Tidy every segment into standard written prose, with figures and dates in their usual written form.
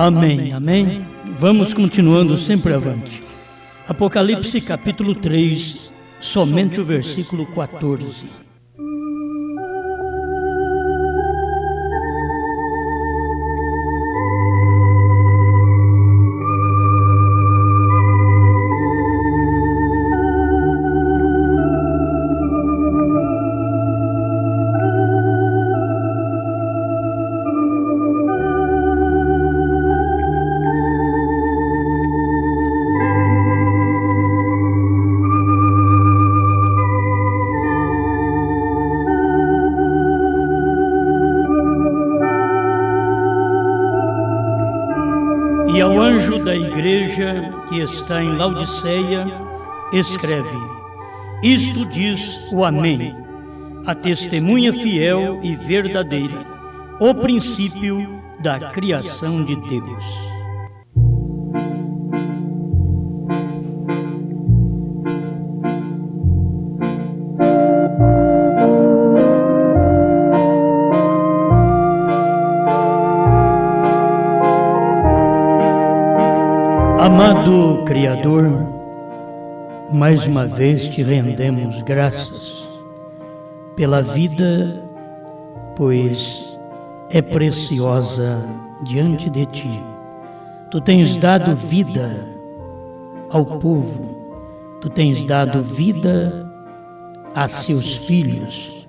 Amém, amém. Vamos continuando sempre avante. Apocalipse capítulo 3, somente o versículo 14. E ao anjo da igreja que está em Laodiceia, escreve: Isto diz o Amém, a testemunha fiel e verdadeira, o princípio da criação de Deus. Amado Criador, mais uma vez te rendemos graças pela vida, pois é preciosa diante de ti. Tu tens dado vida ao povo, tu tens dado vida a seus filhos,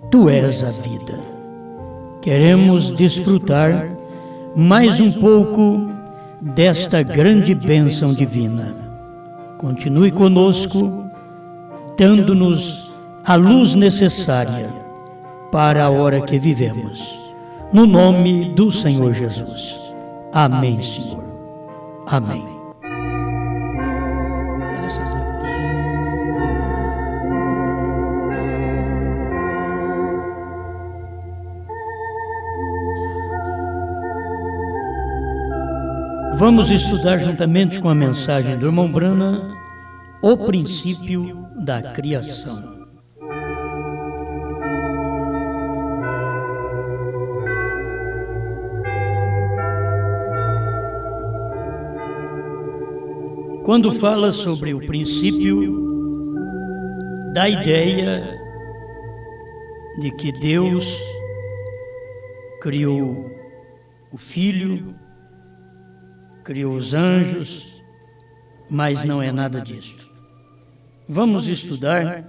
tu és a vida. Queremos desfrutar mais um pouco desta grande bênção divina. Continue conosco, dando-nos a luz necessária para a hora que vivemos. No nome do Senhor Jesus. Amém, Senhor. Amém. Vamos estudar juntamente com a mensagem do irmão Brana o princípio da criação. Quando fala sobre o princípio, dá a ideia de que Deus criou o Filho, criou os anjos, mas não é nada disso. Vamos estudar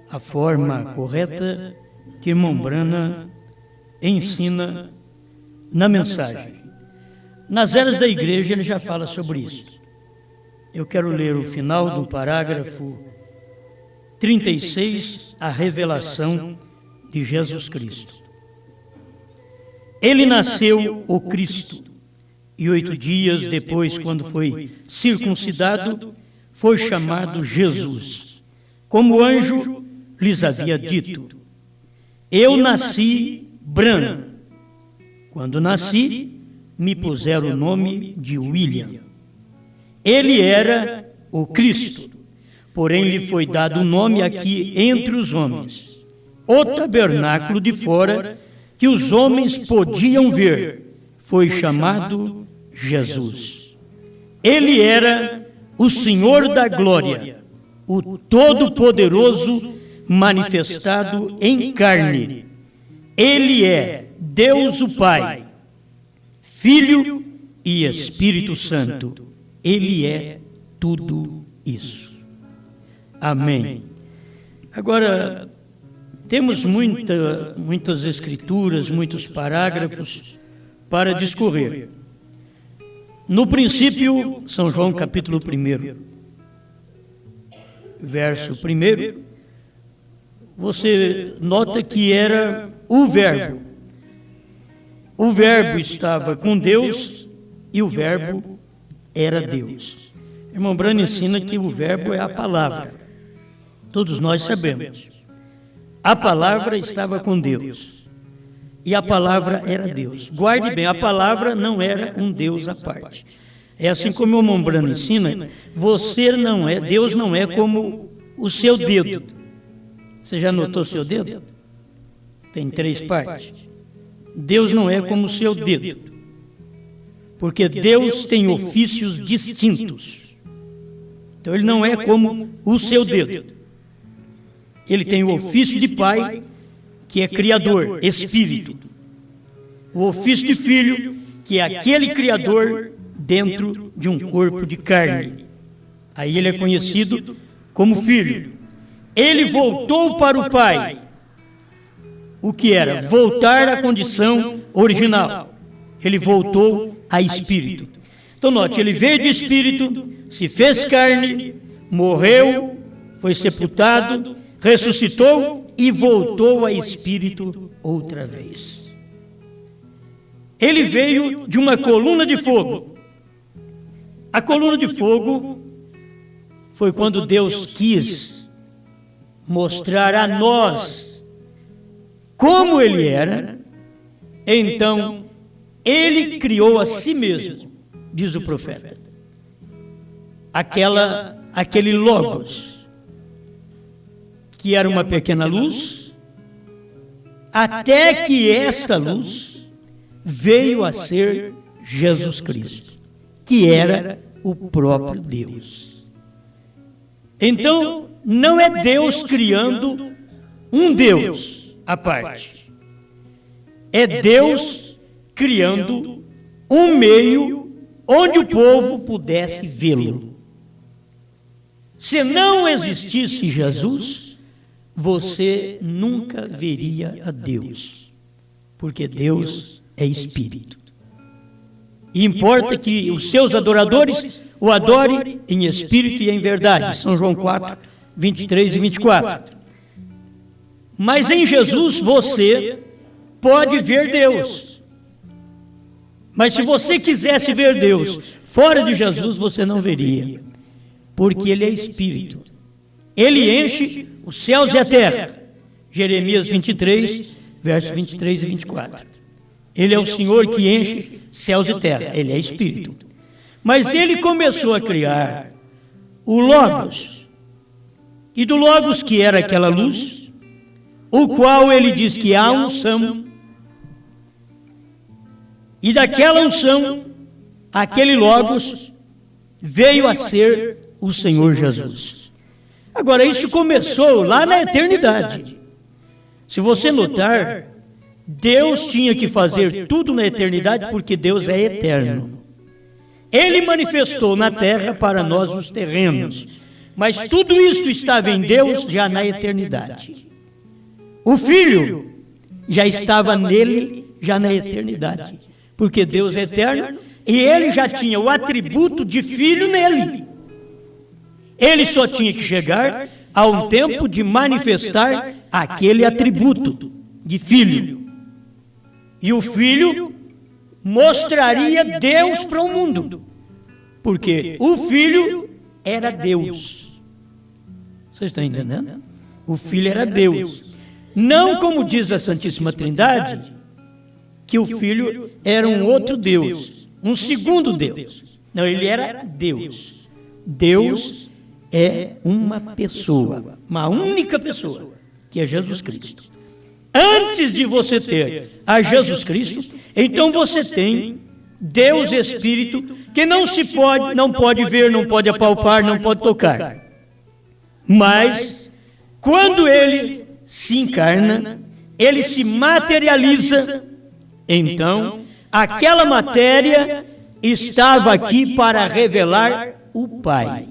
a forma correta que irmão Brana ensina na mensagem. Nas eras da igreja ele já fala sobre isso. Eu quero ler o final do parágrafo 36, a revelação de Jesus Cristo. Ele nasceu o Cristo, e 8 dias depois, quando foi circuncidado, foi chamado Jesus, como o anjo lhes havia dito: Eu nasci branco. Quando nasci, me puseram o nome de William. Ele era o Cristo, porém lhe foi dado um nome aqui entre os homens, o tabernáculo de fora, que os homens podiam ver, foi chamado Jesus. Ele era o Senhor da glória, o Todo-Poderoso manifestado em carne. Ele é Deus o Pai, Filho e Espírito Santo. Ele é tudo isso. Amém. Agora, temos muitas escrituras, muitos parágrafos para discorrer. No princípio, São João capítulo 1, verso 1, você nota que era o Verbo. O Verbo estava com Deus e o Verbo era Deus. Irmão Brana ensina que o Verbo é a palavra. Todos nós sabemos. A palavra estava com Deus. E a palavra era Deus. Guarde bem, a palavra não era um Deus à parte. É assim como o irmão Brana ensina, Deus não é como o seu dedo. Você já notou o seu dedo? Tem 3 partes. Deus não é como o seu dedo. porque Deus tem ofícios distintos. Então ele não é como o seu dedo. Ele tem o ofício de pai, que é criador, espírito. O ofício de filho, que é aquele criador dentro de um corpo de carne. Aí ele é conhecido como filho. Ele voltou para o pai. O que era? Voltar à condição original. Ele voltou a espírito. Então note, ele veio de espírito, se fez carne, morreu, foi sepultado, ressuscitou e voltou a espírito outra vez. Ele veio de uma coluna de fogo. A coluna de fogo foi quando Deus quis mostrar a nós como Ele era. Então, Ele criou a si mesmo, diz o profeta, aquele Logos, que era uma pequena luz, até que esta luz veio a ser Jesus Cristo, que era o próprio Deus. Então, não é Deus criando um Deus à parte. É Deus criando um meio onde o povo pudesse vê-lo. Se não existisse Jesus, você nunca veria a Deus, porque Deus é Espírito. E importa que os seus adoradores o adorem em espírito e em verdade. São João 4, 23 e 24. Mas em Jesus você pode ver Deus. Mas se você quisesse ver Deus fora de Jesus, você não veria. Porque Ele é Espírito. Ele enche os céus e a terra. Jeremias 23, versos 23 e 24. Ele é o Senhor que enche céus e terra. Ele é Espírito. Mas Ele começou a criar o Logos. E do Logos, que era aquela luz, o qual Ele diz que há unção. E daquela unção, aquele Logos veio a ser o Senhor Jesus. Agora, isso começou lá na eternidade. Se você notar, Deus tinha que fazer tudo na eternidade porque Deus é eterno. Ele manifestou na terra para nós os terrenos, mas tudo isso estava em Deus já na eternidade. O Filho já estava nele já na eternidade, porque Deus é eterno e Ele já tinha o atributo de Filho nele. Ele só tinha que chegar a um tempo de manifestar aquele atributo de Filho. E o Filho mostraria Deus para o mundo, porque o Filho era Deus. Vocês estão entendendo? O Filho era Deus. Não como diz a Santíssima Trindade, que o Filho era um outro Deus, um segundo Deus. Não, Ele era Deus. Deus é uma pessoa, uma única pessoa, que é Jesus Cristo. Antes de você ter a Jesus Cristo, então você tem Deus Espírito, que não pode ver, não pode apalpar, não pode tocar. Mas, quando Ele se encarna, Ele se materializa, então, aquela matéria estava aqui para revelar o Pai.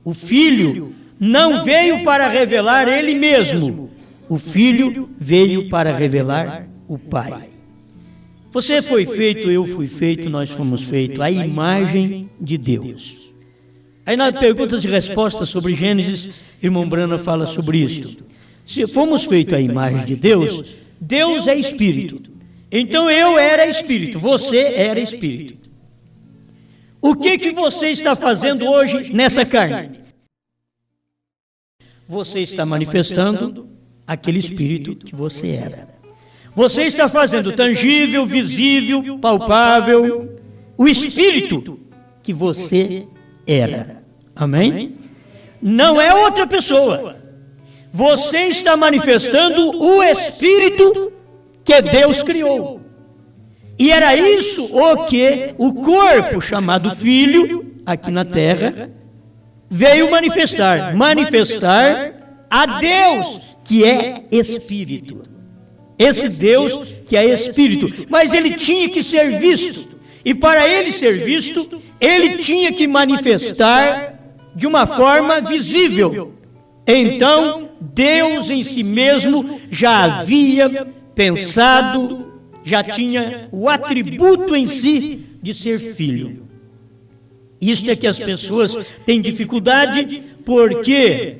O Filho não veio para revelar Ele mesmo. O Filho veio para revelar o Pai. Você foi feito, eu fui feito, nós fomos feitos, a imagem de Deus. Aí nas perguntas e respostas sobre Gênesis, irmão Brana fala sobre isso. Se fomos feitos à imagem de Deus, Deus é Espírito. Então eu era Espírito, você era Espírito. O que você está fazendo hoje nessa carne? Você está manifestando aquele Espírito que você era. Você está fazendo tangível, visível, palpável, o Espírito que você era. Amém? Não é outra pessoa. Você está manifestando o Espírito que Deus criou. E era isso o que o corpo chamado Filho, aqui na terra, veio manifestar. Manifestar a Deus, que é Espírito. Esse Deus que é Espírito. Mas ele tinha que ser visto. E para ele ser visto, ele tinha que manifestar de uma forma visível. Então, Deus em si mesmo já havia pensado, já tinha o atributo em si de ser filho. Isto é que as pessoas têm dificuldade, porque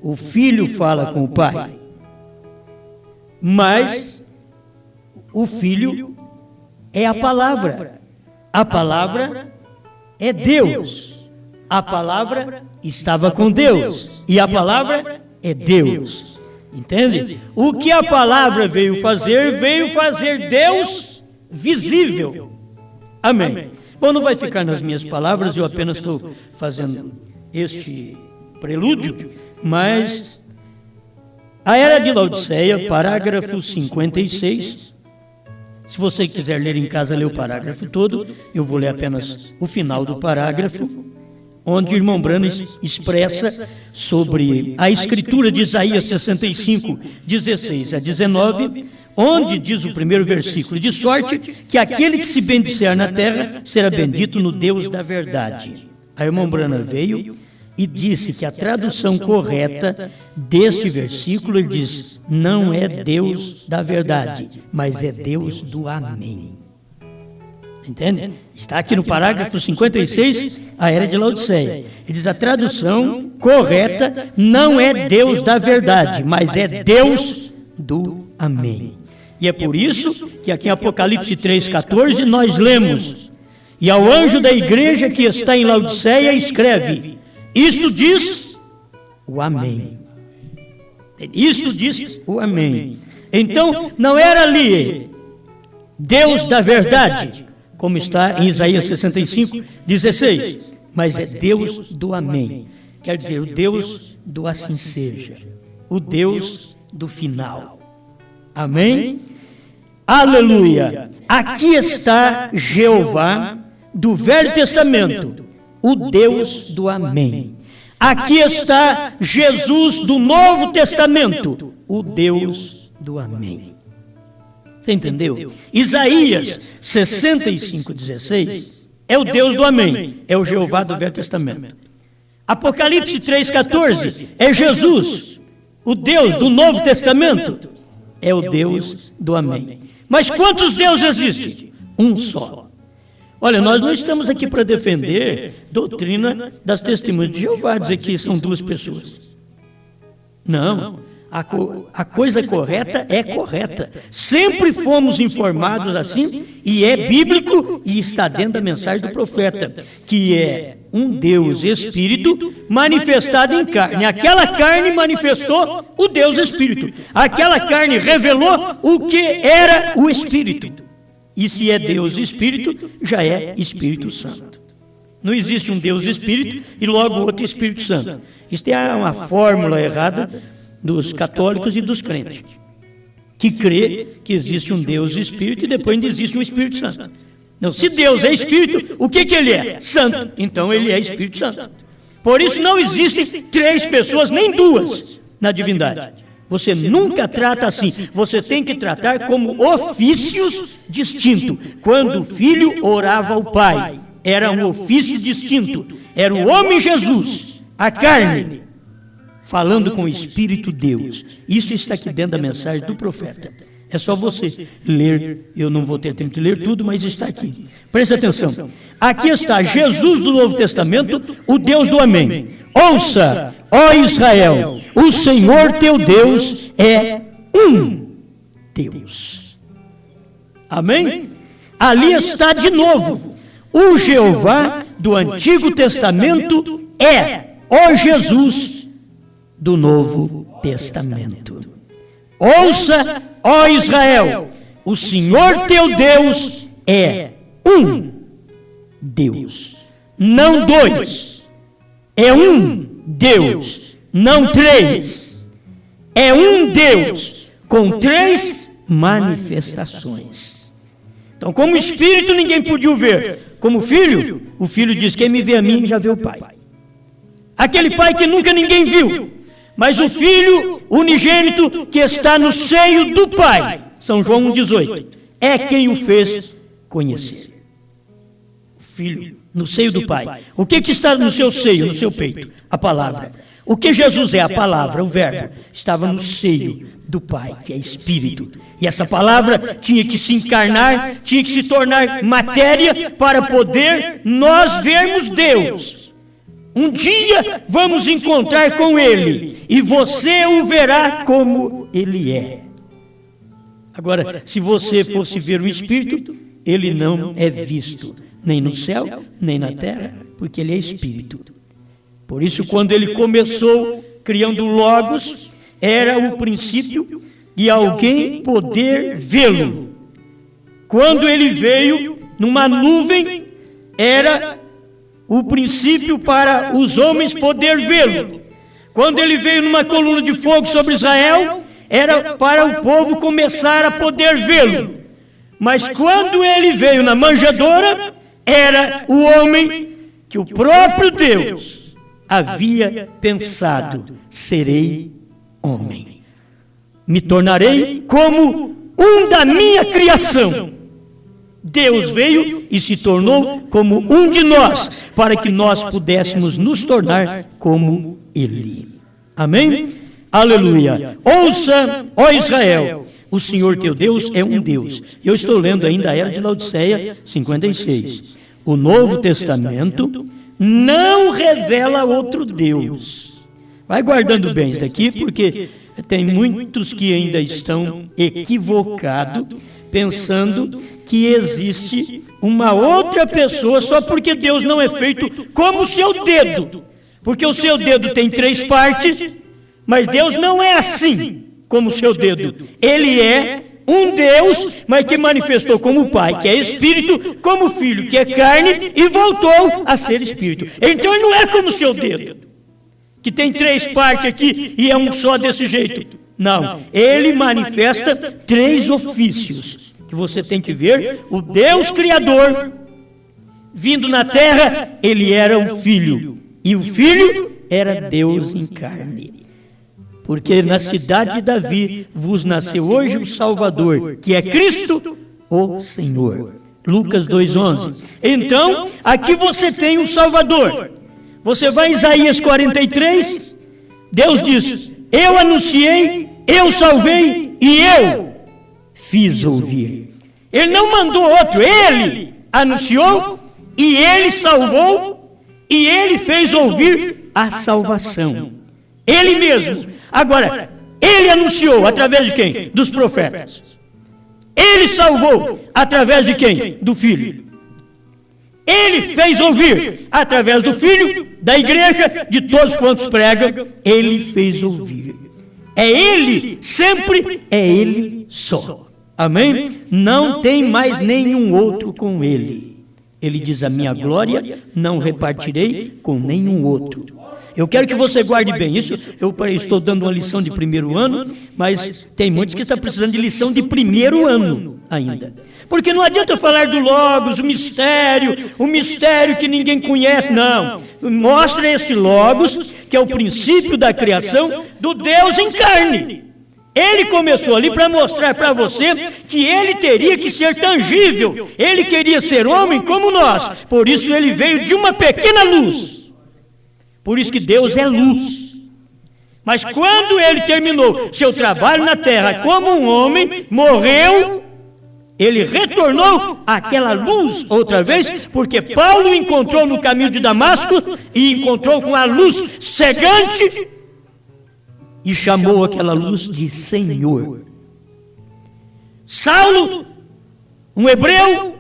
o filho fala com o pai, mas o filho é a palavra é Deus, a palavra estava com Deus, e a palavra é Deus. Entende? O que a palavra veio fazer Deus visível. Amém. Bom, não vai ficar nas minhas palavras, eu apenas estou fazendo este prelúdio, mas a Era de Laodiceia, parágrafo 56. Se você quiser ler em casa, lê o parágrafo todo, eu vou ler apenas o final do parágrafo, onde o irmão Branham expressa sobre a escritura de Isaías 65, 16 a 19, onde diz o primeiro versículo: de sorte que aquele que se bendicer na terra será bendito no Deus da verdade. A irmã Branham veio e disse que a tradução correta deste versículo, ele diz, não é Deus da verdade, mas é Deus do amém. Entende? Está aqui no parágrafo 56, a Era de Laodiceia. Ele diz, a tradução correta não é Deus da verdade, mas é Deus do amém. E é por isso que aqui em Apocalipse 3,14 nós lemos, e ao anjo da igreja que está em Laodiceia escreve, isto diz o amém. Isto diz o amém. Então, não era ali Deus da verdade, como está em Isaías 65, 16, mas é Deus do amém. Quer dizer, o Deus do assim seja, o Deus do final. Amém? Aleluia! Aqui está Jeová do Velho Testamento, o Deus do amém. Aqui está Jesus do Novo Testamento, o Deus do amém. Você entendeu? Isaías 65, 16 é o Deus do amém, é o Jeová do Velho Testamento. Apocalipse 3,14 é Jesus, o Deus do Novo Testamento, é o Deus do amém. Mas quantos deuses existem? Um só. Olha, nós não estamos aqui para defender doutrina das testemunhas de Jeová, dizer que são duas pessoas. Não. A coisa correta é correta. Sempre fomos informados assim, e é bíblico, e está dentro da mensagem do profeta, que é um Deus Espírito manifestado em carne. Aquela carne manifestou o Deus Espírito. Aquela carne revelou o que era o Espírito. E se é Deus Espírito, já é Espírito Santo. Não existe um Deus Espírito e logo outro Espírito Santo. Isto é uma fórmula errada dos católicos e dos crentes, que crê que existe um Deus Espírito e depois ainda existe um Espírito Santo. Não, se Deus é Espírito, o que ele é? Santo. Então ele é Espírito Santo. Por isso não existem três pessoas, nem duas, na divindade. Você nunca trata assim. Você tem que tratar como ofícios distintos. Quando o filho orava ao Pai, era um ofício distinto. Era o homem Jesus, a carne, falando com o Espírito Deus. Isso está aqui dentro da mensagem do profeta. É só você ler. Eu não vou ter tempo de ler tudo, mas está aqui. Preste atenção. Aqui está Jesus do Novo Testamento, o Deus do amém. Ouça, ó Israel, o Senhor teu Deus é um Deus. Amém? Ali está de novo. O Jeová do Antigo Testamento é o Jesus do Novo Testamento. Ouça, ó Israel, o Senhor teu Deus é um Deus, não dois. É um Deus, não três. É um Deus com três manifestações. Então, como Espírito, ninguém podia o ver. Como Filho, o Filho diz, quem me vê a mim, já vê o Pai. Aquele Pai que nunca ninguém viu, mas o Filho unigênito que está no seio do Pai, São João 1,18, é quem o fez conhecer. O Filho no seio do Pai. O que está no seu seio, no seu peito? A palavra. O que Jesus é? A palavra, o verbo. Estava no seio do Pai, que é Espírito. E essa palavra tinha que se encarnar, tinha que se tornar matéria para poder nós vermos Deus. Um dia vamos encontrar com Ele e você o verá como Ele é. Agora, se você fosse ver o Espírito, Ele não é visto, nem no céu, nem na terra, porque Ele é Espírito. Por isso, quando Ele começou criando o Logos, era o princípio de alguém poder vê-lo. Quando Ele veio numa nuvem, era o princípio para os homens poder vê-lo. Quando Ele veio numa coluna de fogo sobre Israel, era para o povo começar a poder vê-lo. Mas quando Ele veio na manjedoura, era o homem que o próprio Deus havia pensado: serei homem, me tornarei como um da minha criação. Deus veio e se tornou como um de nós, para que nós pudéssemos nos tornar como Ele. Amém? Aleluia. Ouça, ó Israel, o Senhor teu Deus é um Deus. Eu estou lendo ainda a Era de Laodiceia 56. O Novo Testamento não revela outro Deus. Vai guardando bem isso daqui, porque tem muitos que ainda estão equivocados, pensando que existe uma outra pessoa só porque Deus não é feito como o seu dedo. Porque o seu dedo tem 3 partes, mas Deus não é assim como o seu dedo. Ele é um Deus, mas que manifestou como Pai, que é Espírito, como Filho, que é carne, e voltou a ser Espírito. Então ele não é como o seu dedo, que tem 3 partes aqui e é um só desse jeito. Não, ele manifesta 3 ofícios, que você tem que ver. O Deus Criador, vindo na terra, ele era o Filho, e o Filho era Deus em carne. Porque na cidade de Davi vos nasceu hoje o Salvador, que é Cristo, o Senhor. Lucas 2,11. Então, aqui você tem o Salvador. Você vai em Isaías 43, Deus diz: eu anunciei, eu salvei e eu fiz ouvir. Ele não mandou outro, ele anunciou e ele salvou e ele fez ouvir a salvação. Ele mesmo. Agora, ele anunciou através de quem? Dos profetas. Ele salvou através de quem? Do Filho. Ele fez ouvir através do Filho, da igreja, de todos quantos pregam. Ele fez ouvir. É ele, sempre é ele só. Amém? Não tem mais nenhum outro com ele. Ele diz: a minha glória não repartirei com nenhum outro. Eu quero que você guarde bem isso. Eu estou dando uma lição de 1º ano, mas tem muitos que estão precisando de lição de 1º ano ainda. Porque não adianta falar do Logos, o mistério que ninguém conhece. Não. Mostra esse Logos, que é o princípio da criação do Deus em carne. Ele começou ali para mostrar para você que ele teria que ser tangível. Ele queria ser homem como nós. Por isso ele veio de uma pequena luz. Por isso que Deus é luz. Mas quando ele terminou seu trabalho na terra como um homem, morreu, ele retornou àquela luz outra vez, porque Paulo o encontrou no caminho de Damasco e encontrou com a luz cegante e chamou aquela luz de Senhor. Saulo, um hebreu,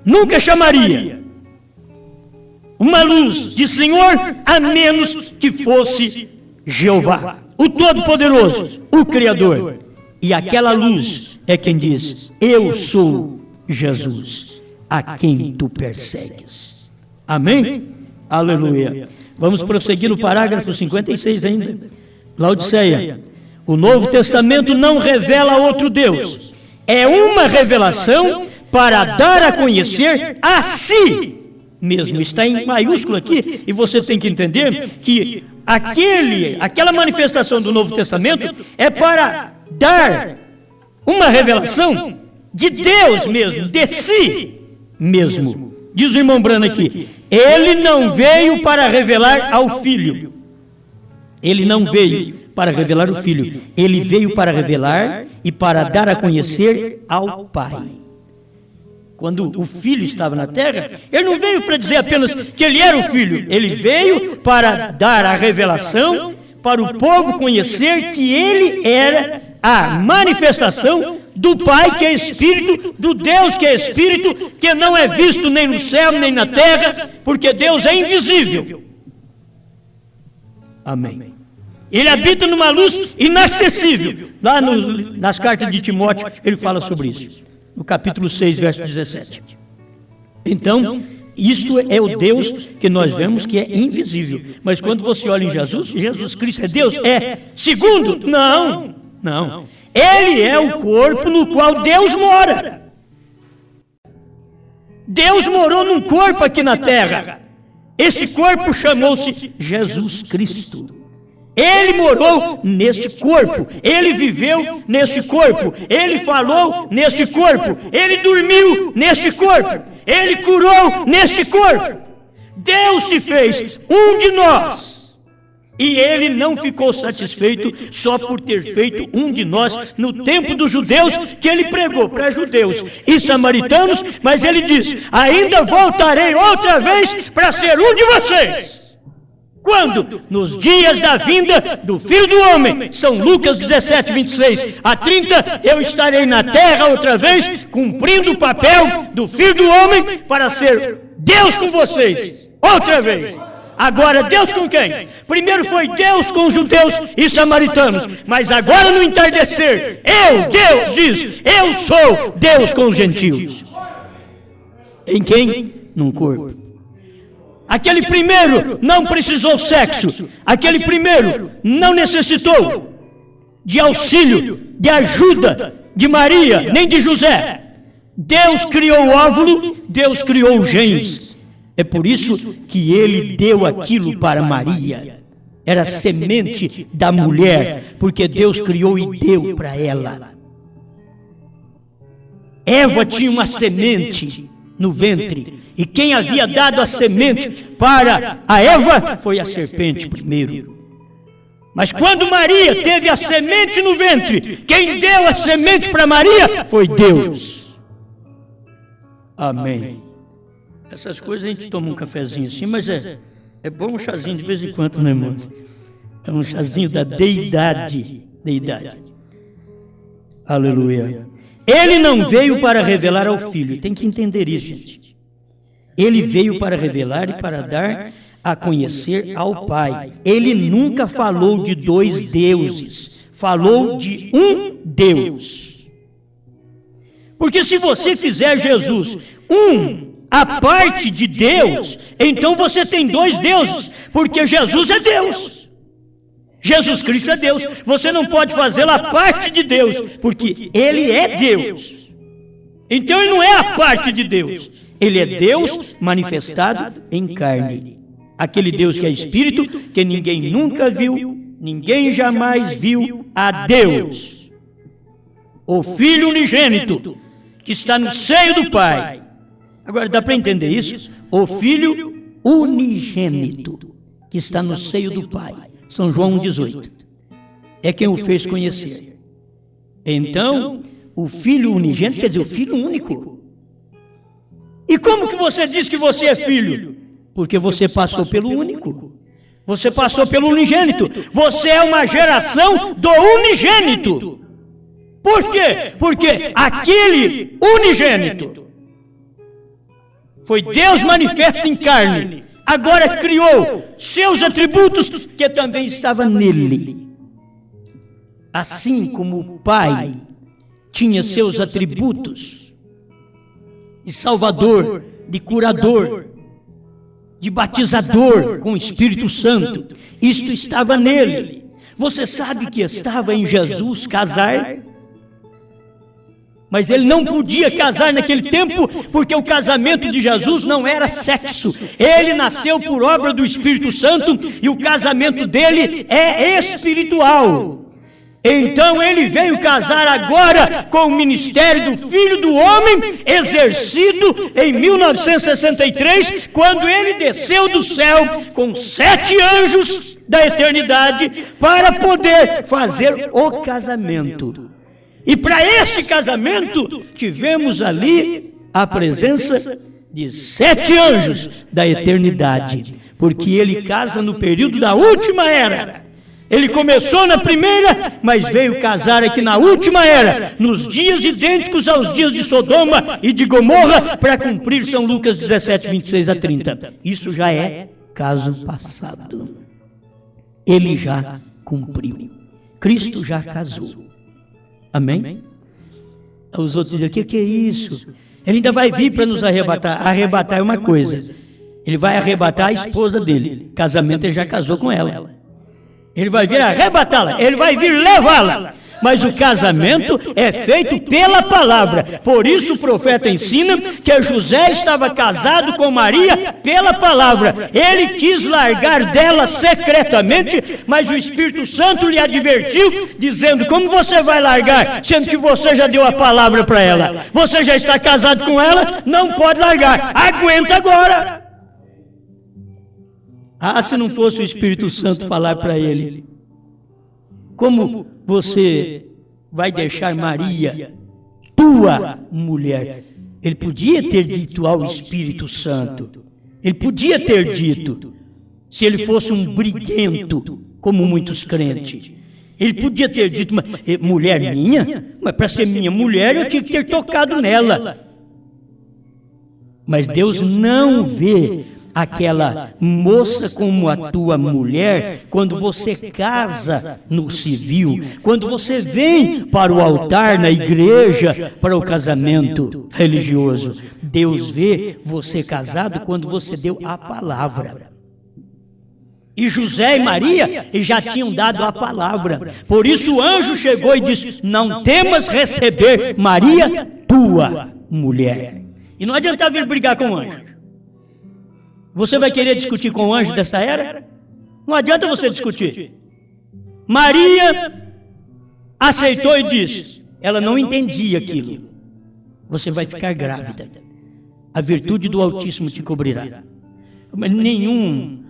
nunca chamaria uma luz de Senhor, a menos que fosse Jeová, o Todo-Poderoso, o Criador. E aquela luz é quem diz: eu sou Jesus, a quem tu persegues. Amém? Aleluia. Vamos prosseguir no parágrafo 56 ainda. Laodiceia. O Novo Testamento não revela outro Deus. É uma revelação para dar a conhecer a si mesmo. Está em maiúsculo aqui, e você tem que entender que aquela manifestação do Novo Testamento é para dar uma revelação de Deus mesmo, de si mesmo. Diz o irmão Brano aqui, ele não veio para revelar ao Filho. Ele não veio para revelar o Filho. Ele veio para revelar e para dar a conhecer ao Pai. Quando o Filho estava na terra, ele não veio para dizer apenas que ele era o Filho. Ele veio para dar a revelação, para o povo conhecer que ele era a manifestação do Pai que é Espírito, do Deus que é Espírito, que não é visto nem no céu, nem na terra, porque Deus é invisível. Amém. Ele habita numa luz inacessível. Lá nas cartas de Timóteo, ele fala sobre isso. No capítulo 6, verso 17. Então, isto é o Deus que nós vemos que é invisível. Mas quando você olha em Jesus, Jesus Cristo é Deus? É segundo? Não, não. Ele é o corpo no qual Deus mora. Deus morou num corpo aqui na terra. Esse corpo chamou-se Jesus Cristo. Ele morou neste corpo, ele viveu neste corpo, ele falou neste corpo, ele dormiu neste corpo, ele curou neste corpo. Deus se fez um de nós. E ele não ficou satisfeito só por ter feito um de nós no tempo dos judeus, que ele pregou para judeus e samaritanos, mas ele disse, ainda voltarei outra vez para ser um de vocês. Quando? Nos dias da vinda do Filho do Homem. São Lucas 17, 26 a 30, eu estarei na terra outra vez, cumprindo o papel do Filho do Homem para ser Deus com vocês, outra vez. Agora Deus com quem? Primeiro foi Deus com os judeus e samaritanos, mas agora no entardecer, Deus diz, eu sou Deus com os gentios. Em quem? Num corpo. Aquele primeiro não precisou sexo. Aquele primeiro não necessitou de auxílio, de ajuda de Maria, nem de José. Deus criou o óvulo, Deus criou os genes. É por isso que ele deu aquilo para Maria. Era semente da mulher, porque Deus criou e deu para ela. Eva tinha uma semente no ventre. E quem havia dado a semente para a Eva foi a serpente primeiro. Mas quando Maria teve a semente no ventre, quem deu a semente para Maria foi Deus. Amém. Essas coisas a gente toma um cafezinho assim, mas é bom um chazinho de vez em quando, né, irmão? É um chazinho da deidade. Aleluia. Ele não veio para revelar ao Filho. Tem que entender isso, gente. Ele veio para revelar e para dar a conhecer ao Pai. Ele nunca falou de dois deuses. Falou de um Deus. Porque se você fizer Jesus a parte de Deus, então você tem dois deuses. Porque Jesus é Deus. Jesus Cristo é Deus. Você não pode fazê-lo a parte de Deus, porque Ele é Deus. Então Ele não é a parte de Deus. Ele é Deus manifestado em carne. Aquele Deus que é Espírito, que ninguém nunca viu, ninguém jamais viu a Deus. O Filho unigênito, que está no seio do Pai. Agora, dá para entender isso? O Filho unigênito, que está no seio do Pai. São João 1,18. É quem o fez conhecer. Então, o Filho unigênito quer dizer o Filho único. E como que você diz que você é filho? Porque você passou pelo único. Você passou pelo unigênito. Você é uma geração do unigênito. Por quê? Porque aquele unigênito foi Deus manifesto em carne. Agora criou seus atributos que também estavam nele. Assim como o Pai tinha seus atributos de Salvador, de curador, de batizador com o Espírito Santo. Isto estava nele. Você sabe que estava em Jesus casar? Mas ele não podia casar naquele tempo, porque o casamento de Jesus não era sexo. Ele nasceu por obra do Espírito Santo e o casamento dele é espiritual. Então ele veio casar agora com o ministério do Filho do Homem, exercido em 1963, quando ele desceu do céu com 7 anjos da eternidade para poder fazer o casamento. E para esse casamento tivemos ali a presença de 7 anjos da eternidade, porque ele casa no período da última era. Ele começou na primeira, mas veio casar aqui na última era, nos dias idênticos aos dias de Sodoma e de Gomorra, para cumprir São Lucas 17, 26 a 30. Isso já é caso passado. Ele já cumpriu. Cristo já casou. Amém? Os outros dizem, o que é isso? Ele ainda vai vir para nos arrebatar. Arrebatar é uma coisa. Ele vai arrebatar a esposa dele. Casamento, ele já casou com ela. Ele vai vir arrebatá-la, ele vai vir levá-la. Mas o casamento é feito pela palavra. Por isso o profeta ensina que José estava casado com Maria pela palavra. Ele quis largar dela secretamente, mas o Espírito Santo lhe advertiu, dizendo, como você vai largar, sendo que você já deu a palavra para ela? Você já está casado com ela, não pode largar. Aguenta agora. Ah, se não fosse o Espírito Santo falar para ele, como você vai deixar Maria, tua mulher? Ele podia ter dito ao Espírito Santo, ele podia ter dito, se ele fosse um briguento, como muitos crentes, ele podia ter dito, mulher minha? Mas para ser minha mulher eu tinha que ter tocado nela. Mas Deus não vê aquela moça como a tua mulher quando você casa no civil, quando você vem para o altar na igreja para o casamento religioso. Deus vê você casado quando você deu a palavra. E José e Maria já tinham dado a palavra. Por isso o anjo chegou e disse, não temas receber Maria, tua mulher. E não adianta vir brigar com o anjo. Você vai querer discutir com o anjo dessa era? Não adianta você discutir. Maria aceitou e disse, ela não entendia aquilo. Você vai ficar grávida. A virtude do Altíssimo te cobrirá. Mas nenhum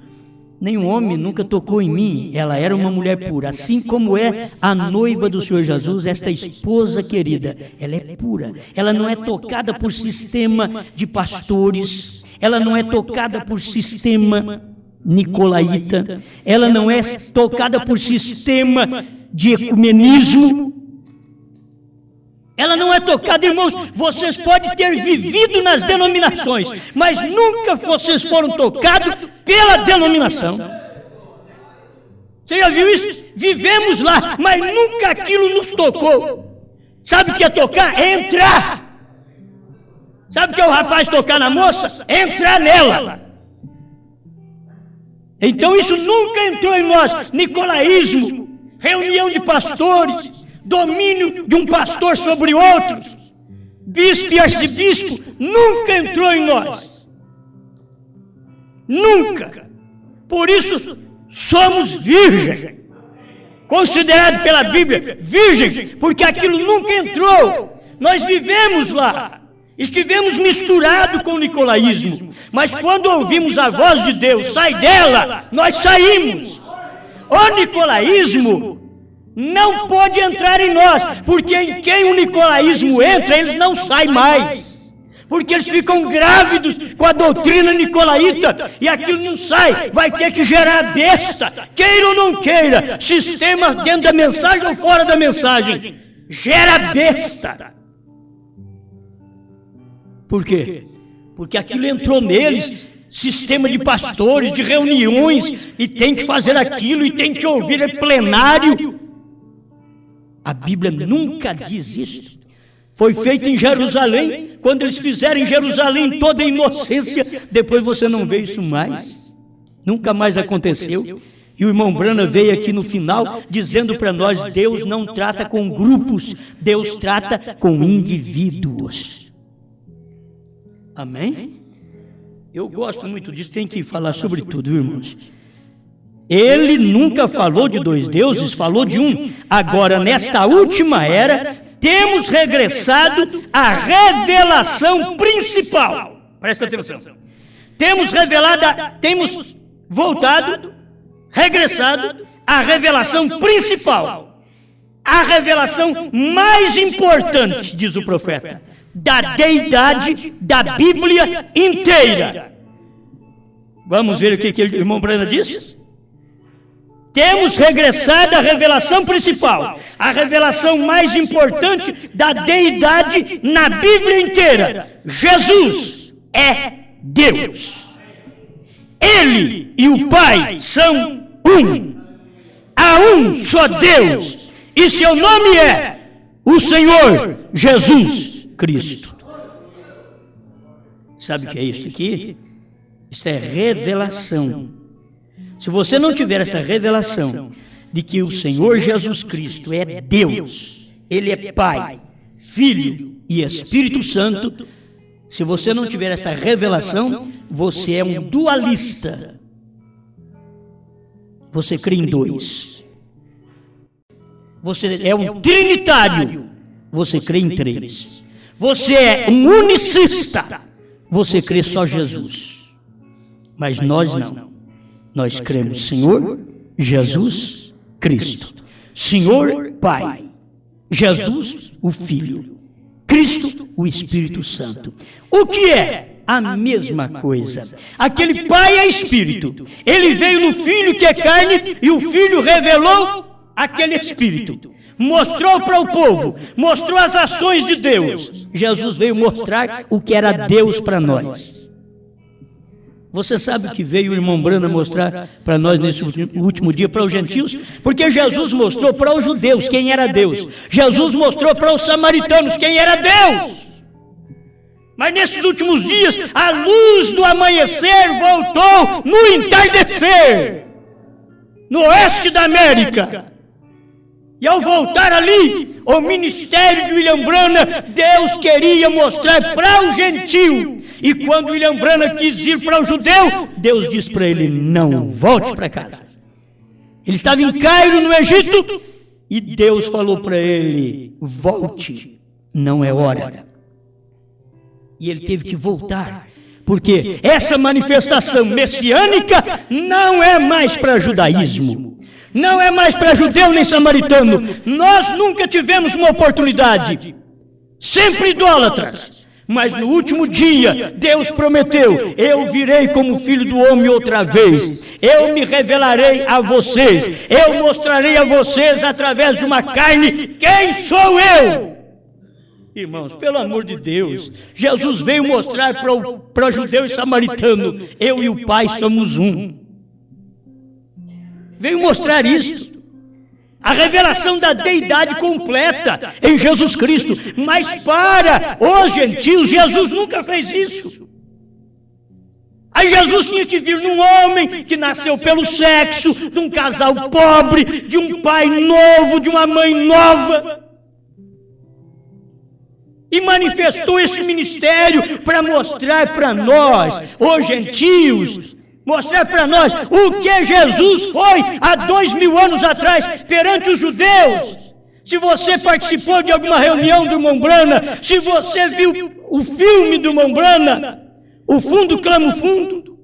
homem nunca tocou em mim. Ela era uma mulher pura. Assim como é a noiva do Senhor Jesus, esta esposa querida. Ela é pura. Ela não é tocada por sistema de pastores. Ela não é tocada por sistema nicolaíta, ela não é tocada por sistema de ecumenismo, ela não é tocada, irmãos, vocês podem ter vivido nas denominações, mas nunca vocês foram tocados pela denominação. Você já viu isso? Vivemos lá, mas nunca aquilo nos tocou. Sabe o que é tocar? É entrar. Sabe o que é o rapaz tocar na moça? Entrar nela. Então isso nunca entrou em nós. Nicolaísmo, reunião de pastores, domínio de um pastor sobre outros, bispo e arcebispo, nunca entrou em nós. Nunca. Por isso somos virgens. Considerado pela Bíblia virgem, porque aquilo nunca entrou. Nós vivemos lá. Estivemos misturados com o nicolaísmo, mas quando ouvimos a voz de Deus, sai dela, nós saímos. O nicolaísmo não pode entrar em nós, porque em quem o nicolaísmo entra, eles não saem mais, porque eles ficam grávidos com a doutrina nicolaíta, e aquilo não sai, vai ter que gerar besta, queira ou não queira, sistema dentro da mensagem ou fora da mensagem, gera besta. Por quê? Porque aquilo entrou neles, sistema de pastores, de reuniões, e tem que fazer aquilo, e tem que ouvir, é plenário. A Bíblia nunca diz isso. Foi feito em Jerusalém, quando eles fizeram em Jerusalém toda a inocência, depois você não vê isso mais. Nunca mais aconteceu. E o irmão Branham veio aqui no final dizendo para nós: Deus não trata com grupos, Deus trata com indivíduos. Amém? Eu gosto muito disso, tem que falar sobre tudo, irmãos. Ele nunca falou de dois deuses, falou de um. Agora, nesta última era, temos regressado à revelação principal. Presta atenção. Temos voltado, regressado à revelação principal. A revelação mais importante, diz o profeta, da deidade da Bíblia inteira. Vamos ver o que o irmão Branham disse? Temos regressado à revelação principal, a revelação mais importante da deidade na Bíblia inteira. Jesus é Deus. Ele e o Pai são um. Há um só Deus, e seu nome é o Senhor Jesus Cristo. Sabe o que é isso aqui? Isto é revelação. Se você não tiver esta revelação de que o Senhor Jesus Cristo é Deus, Ele é Pai, Filho e Espírito Santo, se você não tiver esta revelação, você é um dualista. Você crê em dois. Você é um trinitário. Você crê em três. Você é um unicista. Você crê só Jesus. Mas nós não. Nós cremos Senhor Jesus Cristo. Senhor Pai. Jesus o Filho. Cristo o Espírito Santo. O que é? A mesma coisa. Aquele Pai é Espírito. Ele veio no Filho que é carne e o Filho revelou aquele Espírito. Mostrou para o povo, mostrou as ações de Deus. Jesus veio mostrar o que era Deus para nós. Você sabe que veio o irmão Branham mostrar para nós nesse último dia, para os gentios? Porque Jesus mostrou para os judeus quem era Deus. Jesus mostrou para os samaritanos quem era Deus. Mas nesses últimos dias, a luz do amanhecer voltou no entardecer, no oeste da América. E ao voltar ali, o ministério de William Branham, Deus queria mostrar para o gentio. E quando William Branham quis ir para o judeu, Deus disse para ele: não, volte para casa. Ele estava em Cairo, no Egito, e Deus falou para ele: volte, não é hora. E ele teve que voltar, porque essa manifestação messiânica não é mais para judaísmo. Não é mais para judeu nem samaritano. Nós nunca tivemos uma oportunidade. Sempre idólatras. Mas no último dia, Deus prometeu: eu virei como filho do homem outra vez. Eu me revelarei a vocês. Eu mostrarei a vocês através de uma carne quem sou eu. Irmãos, pelo amor de Deus, Jesus veio mostrar para o judeu e samaritano: eu e o Pai somos um. Veio mostrar isso. A revelação da deidade completa em Jesus Cristo. Mas para os gentios, Jesus nunca fez isso. Aí Jesus tinha que vir num homem que nasceu pelo sexo, de um casal pobre, de um pai novo, de uma mãe nova. E manifestou esse ministério para mostrar para nós, os gentios, mostrar para nós o que Jesus foi há 2000 anos atrás perante os judeus. Se você participou de alguma reunião do irmão Branham, se você viu o filme do irmão Branham, o fundo clama o fundo,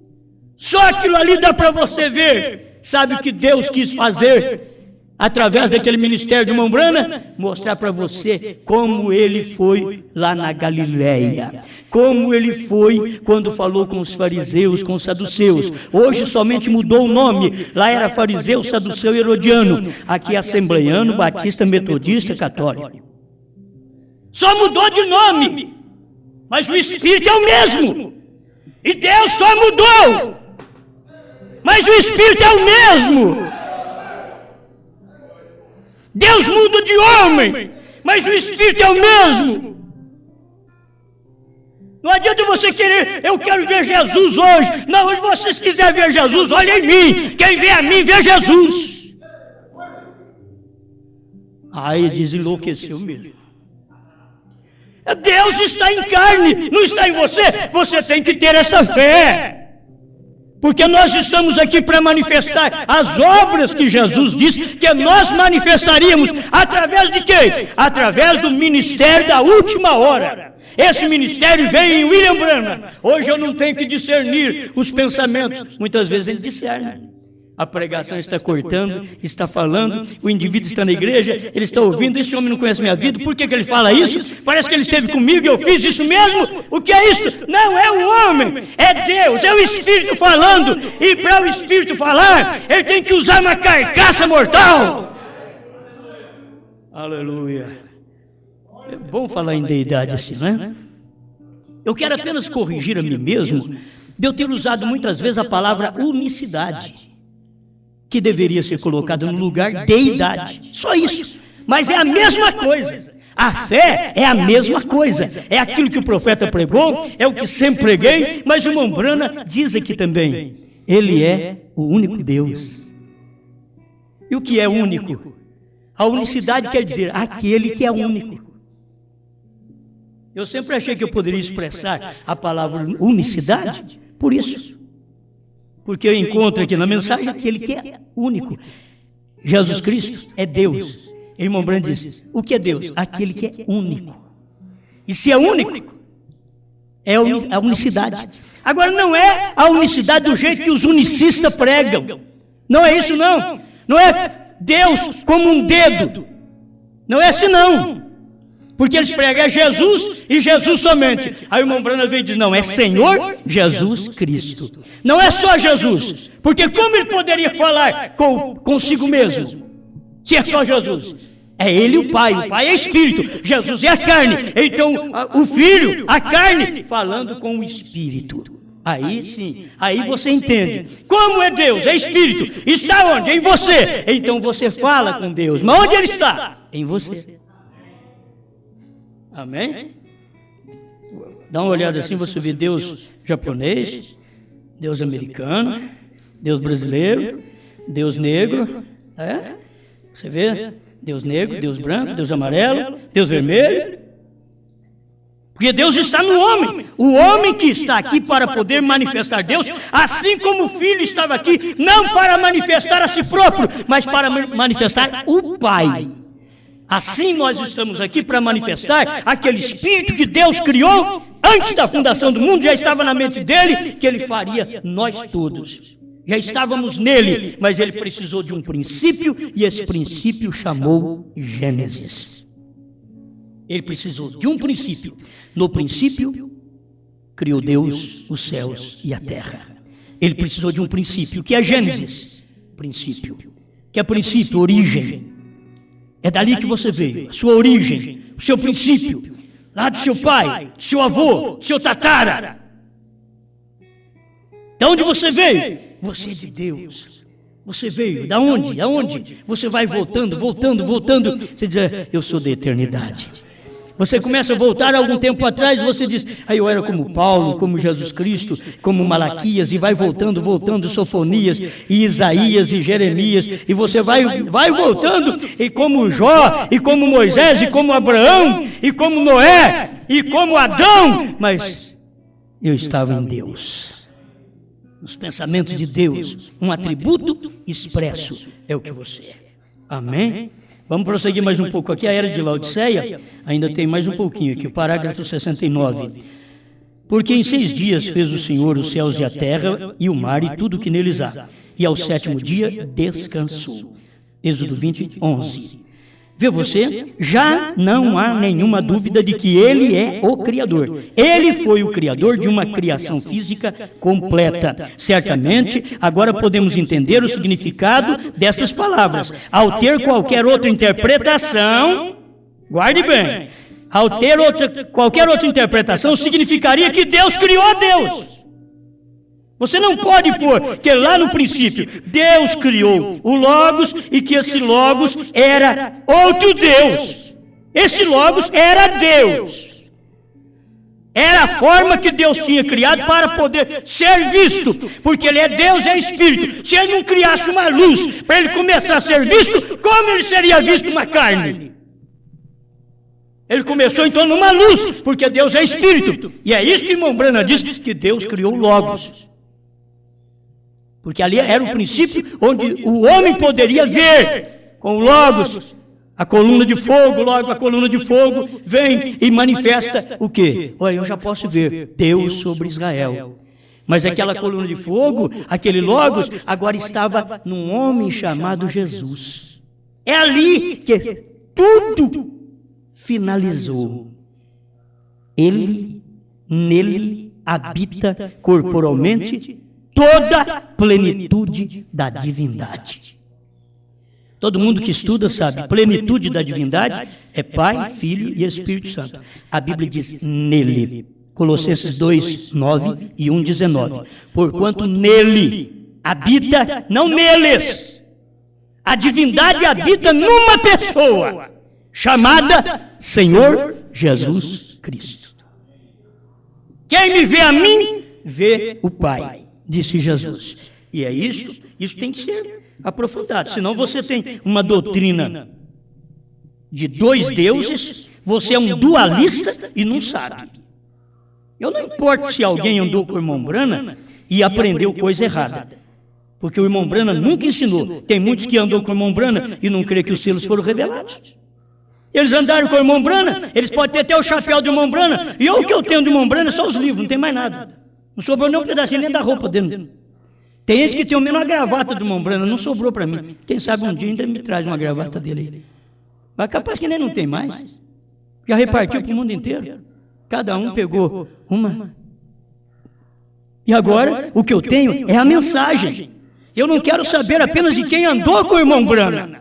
só aquilo ali dá para você ver. Sabe o que Deus quis fazer através daquele ministério do irmão Branham? Mostrar para você como ele foi lá na Galileia, como ele foi quando falou com os fariseus, com os saduceus. Hoje somente mudou o nome. Lá era fariseu, saduceu e herodiano. Aqui é assembleiano, batista, metodista, católico. Só mudou de nome, mas o Espírito é o mesmo. E Deus só mudou, mas o Espírito é o mesmo. Deus muda de homem, mas o Espírito é o mesmo. Não adianta você querer, eu quero ver Jesus hoje. Não, hoje vocês quiserem ver Jesus, olha em mim. Quem vê a mim, vê Jesus. Aí diz, enlouqueceu mesmo. Deus está em carne, não está em você. Você tem que ter essa fé. Porque nós estamos aqui para manifestar as obras que Jesus disse que nós manifestaríamos através de quem? Através do ministério da última hora. Esse ministério veio em William Branham. Hoje eu não tenho que discernir os pensamentos. Muitas vezes ele discerne. A pregação está cortando, está falando, o indivíduo está na igreja, ele está ouvindo, esse homem não conhece minha vida, por que ele fala isso? Parece que ele esteve comigo e eu fiz isso mesmo? O que é isso? Não é o homem, é Deus, é o Espírito falando, e para o Espírito falar, ele tem que usar uma carcaça mortal. Aleluia. É bom falar em deidade assim, não é? Eu quero apenas corrigir a mim mesmo de eu ter usado muitas vezes a palavra unicidade, que deveria ser colocada no lugar deidade. Só isso. Mas é a mesma coisa. A fé é a mesma coisa. É aquilo que o profeta pregou, é o que sempre preguei, mas o irmão Branham diz aqui também. Ele é o único Deus. E o que é único? A unicidade quer dizer aquele que é único. Eu sempre achei que eu poderia expressar a palavra unicidade por isso. Porque eu encontro aqui na mensagem aquele que é único. Jesus Cristo é Deus. Irmão Branham diz, o que é Deus? Aquele que é único. E se é único, é a unicidade. Agora não é a unicidade do jeito que os unicistas pregam. Não é isso não. Não é Deus como um dedo. Não é assim não. Porque eles pregam é Jesus e Jesus somente. Aí o irmão Branham veio e diz, não, é Senhor Jesus Cristo. Não é só Jesus. Porque como ele poderia falar consigo mesmo? Se é só Jesus. É ele o Pai é Espírito. Jesus é a carne. Então o Filho, a carne, falando com o Espírito. Aí sim, aí você entende. Como é Deus? É Espírito. Está onde? Em você. Então você fala com Deus. Mas onde ele está? Em você. Amém? Dá uma olhada assim, você vê Deus japonês, Deus americano, Deus brasileiro, Deus negro, Você vê? Deus negro, Deus branco, Deus amarelo, Deus vermelho. Porque Deus está no homem. O homem que está aqui para poder manifestar Deus, assim como o Filho estava aqui, não para manifestar a si próprio, mas para manifestar o Pai. Assim nós estamos aqui para manifestar aquele Espírito que Deus criou antes da fundação do mundo, já estava na mente dele, que ele faria nós todos. Já estávamos nele, mas ele precisou de um princípio, e esse princípio chamou Gênesis. Ele precisou de um princípio. No princípio, criou Deus os céus e a terra. Ele precisou de um princípio, que é Gênesis. Princípio. Que é princípio, origem. É dali que você veio, a sua origem, o seu princípio, lá do seu pai, do seu avô, do seu tatara. De onde você veio? Você é de Deus. Você veio, da onde? Aonde? Você vai voltando. Você diz, eu sou da eternidade. Você começa a voltar algum tempo atrás, você diz, eu era como Paulo, como Jesus Cristo, como Malaquias, e vai voltando, Sofonias, e Isaías, e Jeremias, e você vai voltando, e como Jó, e como Moisés, e como Abraão, e como Noé, e como Adão, mas eu estava em Deus, nos pensamentos de Deus, um atributo expresso é o que você é. Amém? Vamos prosseguir mais um pouco aqui, a era de Laodiceia, ainda tem mais um pouquinho aqui, o parágrafo 69. Porque em 6 dias fez o Senhor os céus e a terra, e o mar e tudo o que neles há, e ao 7º dia descansou. Êxodo 20, 11. Vê você, já não há nenhuma dúvida de que ele é o Criador. Ele foi o Criador de uma criação física completa. Certamente, agora podemos entender o significado dessas palavras. Ao ter qualquer outra interpretação, guarde bem, ao ter qualquer outra interpretação, significaria que Deus criou Deus. Você não pode pôr que lá no princípio Deus criou o Logos e que esse Logos era outro Deus. Esse Logos era Deus. Era a forma que Deus tinha criado para poder ser visto, porque Ele é Deus, é Espírito. Se Ele não criasse uma luz para Ele começar a ser visto, como Ele seria visto uma carne? Ele começou então numa luz, porque Deus é Espírito. E é isso que irmão Branham diz, que Deus criou o Logos. Porque ali era o princípio onde o homem poderia ver com o Logos. A coluna de fogo, logo a coluna de fogo vem e manifesta o quê? Olha, eu já posso ver Deus sobre Israel. Mas aquela coluna de fogo, aquele Logos, agora estava num homem chamado Jesus. É ali que tudo finalizou. Nele habita corporalmente toda a plenitude da divindade. Todo mundo que estuda sabe, plenitude da divindade é Pai, Filho e Espírito Santo. A Bíblia diz nele. Colossenses 2, 9 e 1, 19. Porquanto nele habita, não neles. A divindade habita numa pessoa, chamada Senhor Jesus Cristo. Quem me vê a mim, vê o Pai, disse Jesus. E é isso tem que ser aprofundado, senão você tem uma doutrina de dois deuses, você é um dualista e não sabe. Eu não importo se alguém andou com o irmão Branham e aprendeu coisa errada, porque o irmão Branham nunca ensinou. Tem muitos que andam com o irmão Branham e não creem que os selos foram revelados. Eles andaram com o irmão Branham, eles podem ter até o chapéu do irmão Branham, e o que eu tenho do irmão Branham é só os livros, não tem mais nada. Não sobrou nem um pedacinho nem da roupa dele. Tem gente que tem o menos uma gravata do irmão Branham, não sobrou para mim. Quem sabe um dia ainda me traz uma gravata dele aí. Mas capaz que nem não tem mais. Já repartiu para o mundo inteiro. Cada um pegou uma. E agora, o que eu tenho é a mensagem. Eu não quero saber apenas de quem andou com o irmão Branham.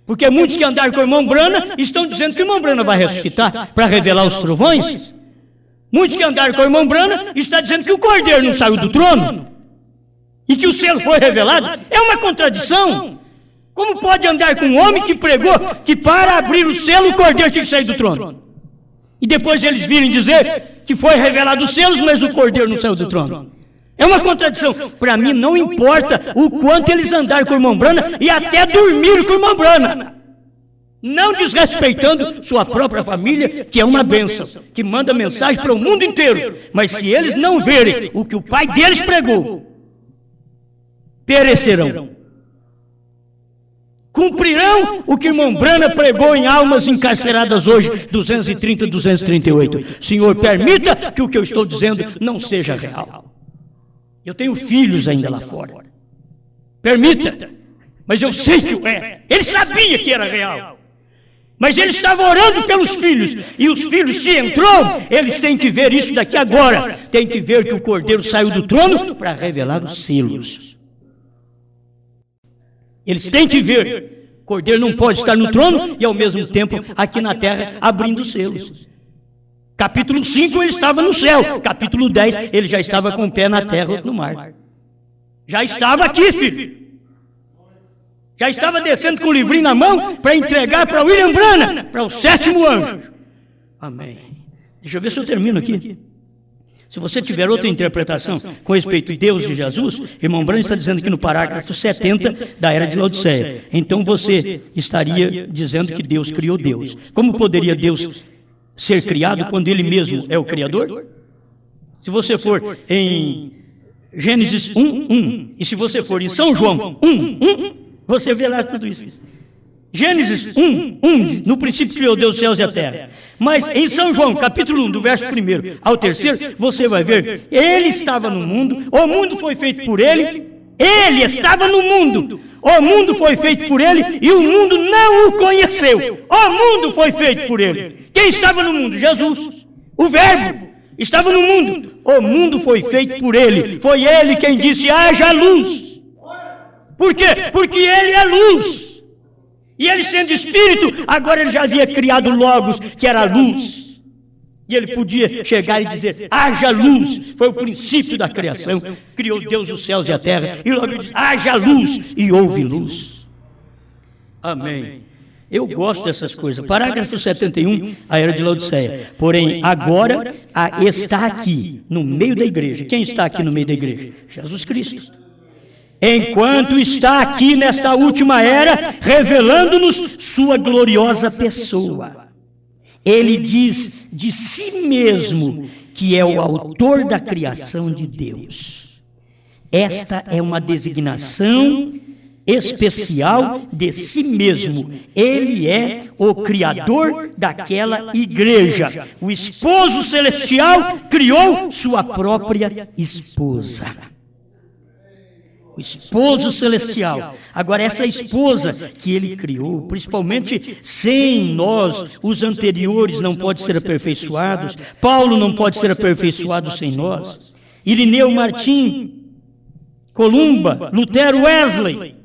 Porque muitos que andaram com o irmão Branham estão dizendo que o irmão Branham vai ressuscitar para revelar os trovões. Muitos que andaram com o irmão Branham estão dizendo que o cordeiro não saiu do trono. E que o selo foi revelado, é uma contradição. Como pode andar com um homem que pregou que para abrir o selo o cordeiro tinha que sair do trono? E depois eles virem dizer que foi revelado os selos, mas o cordeiro não saiu do trono. É uma contradição. Para mim não importa o quanto eles andaram com o irmão Branham e até dormiram com o irmão Branham. Não desrespeitando sua própria família, que é uma bênção, que manda mensagem para o mundo inteiro. Mas se eles não verem o que o pai deles pregou, perecerão. Cumprirão o que o irmão Branham pregou em almas encarceradas hoje, 230, 238. Senhor, permita que o que eu estou dizendo não seja real. Eu tenho filhos ainda lá fora. Permita, mas eu sei que é. Ele sabia que era real. Mas ele estava orando pelos filhos. E os filhos, se entrou, eles têm que ver isso daqui agora. Tem que ver que o cordeiro saiu do trono para revelar os selos. Eles têm que ver. O cordeiro não pode estar no trono e ao mesmo tempo aqui na terra abrindo os selos. Capítulo 5 ele estava no céu. Capítulo 10 ele já estava com o pé na terra ou no mar. Já estava aqui, filho. Já estava descendo com o livrinho na mão para entregar para William Branham, para o 7º anjo. Amém. Deixa eu ver se eu termino aqui. Se você tiver outra interpretação com respeito a Deus e Jesus, irmão Branham está dizendo aqui no parágrafo 70 da Era de Laodiceia. Então você estaria dizendo que Deus criou Deus. Como poderia Deus ser criado quando Ele mesmo é o Criador? Se você for em Gênesis 1:1, e se você for em São João 1:1, você verá tudo isso. Gênesis 1:1, no princípio criou Deus os céus e a terra. Mas em São João, capítulo 1, do verso 1 ao 3, você vai ver, Ele estava no mundo, o mundo foi feito por Ele, Ele estava no mundo, o mundo foi feito por Ele e o mundo não o conheceu. O mundo foi feito por Ele. Quem estava no mundo? Jesus. O Verbo estava no mundo. O mundo foi feito por Ele. Foi Ele quem disse, haja luz. Por quê? Porque Ele é luz. E Ele sendo Espírito, agora Ele já havia criado Logos, que era a luz. E Ele podia chegar e dizer, haja luz. Foi o princípio da criação. Criou Deus os céus e a terra. E logo Ele diz, haja luz. E houve luz. Amém. Eu gosto dessas coisas. Parágrafo 71, a era de Laodiceia. Porém, agora está aqui, no meio da igreja. Quem está aqui no meio da igreja? Jesus Cristo. Enquanto está aqui nesta última era, revelando-nos sua gloriosa pessoa. Ele diz de si mesmo que é o autor da criação de Deus. Esta é uma designação especial de si mesmo. Ele é o criador daquela igreja. O esposo celestial criou sua própria esposa. O esposo celestial. Agora, essa esposa que ele criou, principalmente sem nós, os anteriores não podem ser aperfeiçoados. Paulo não pode ser aperfeiçoado sem nós. Irineu, Martim, Columba, Lutero, Wesley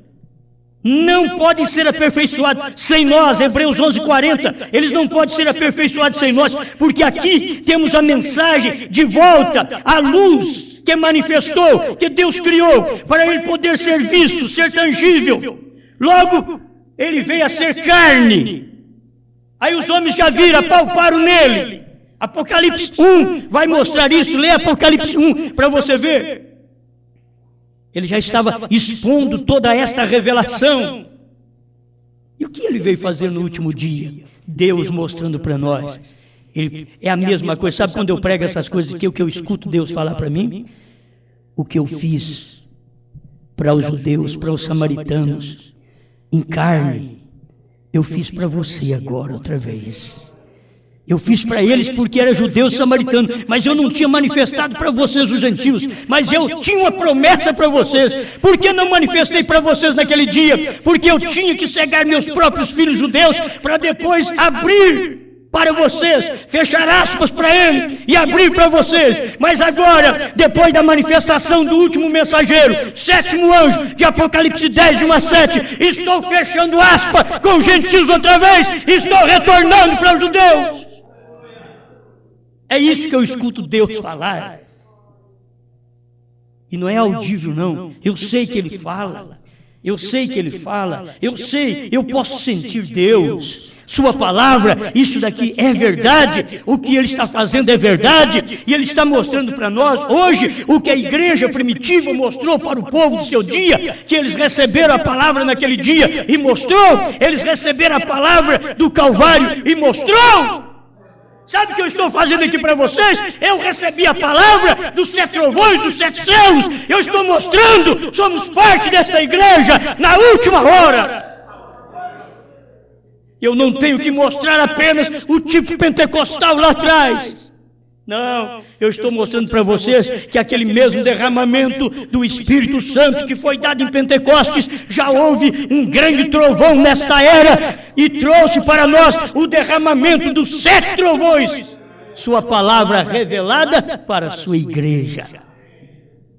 não podem ser aperfeiçoados sem nós. Hebreus 11:40, eles não podem ser aperfeiçoados sem nós, porque aqui temos a mensagem de volta à luz que manifestou, que Deus criou, para ele poder ser visto, ser tangível. Logo, ele veio a ser carne. Aí os homens já viram, apalparam nele. Apocalipse 1 vai mostrar isso. Lê Apocalipse 1 para você ver. Ele já estava expondo toda esta revelação. E o que ele veio fazer no último dia? Deus mostrando para nós. É a mesma coisa. Sabe quando eu prego essas coisas que eu escuto Deus falar para mim? O que eu fiz para os judeus, para os samaritanos, em carne, eu fiz para você agora outra vez. Eu fiz para eles porque era judeu samaritano, mas eu não tinha manifestado para vocês os gentios, mas eu tinha uma promessa para vocês. Por que não manifestei para vocês naquele dia? Porque eu tinha que cegar meus próprios filhos judeus para depois abrir para vocês, fechar aspas para ele e abrir para vocês. Mas agora, depois da manifestação do último mensageiro, sétimo anjo de Apocalipse 10, de 1 a 7, estou fechando aspas com os gentios outra vez, estou retornando para os judeus. É isso que eu escuto Deus falar. E não é audível, não. Eu sei que ele fala. Eu sei que ele fala. Eu sei, eu posso sentir Deus. Sua palavra, isso daqui é verdade. O que ele está fazendo é verdade. E ele está mostrando para nós, hoje, o que a igreja primitiva mostrou para o povo do seu dia, que eles receberam a palavra naquele dia e mostrou. Eles receberam a palavra do Calvário e mostrou. Sabe o que eu estou fazendo aqui para vocês? Eu recebi a palavra dos 7 trovões, dos 7 selos. Eu estou mostrando, somos parte desta igreja na última hora. Eu não tenho que mostrar apenas o tipo pentecostal lá atrás. Não, eu estou mostrando para vocês que aquele mesmo derramamento do Espírito Santo que foi dado em Pentecostes, já houve um grande trovão nesta era e trouxe para nós o derramamento dos 7 trovões. Sua palavra revelada para a sua igreja.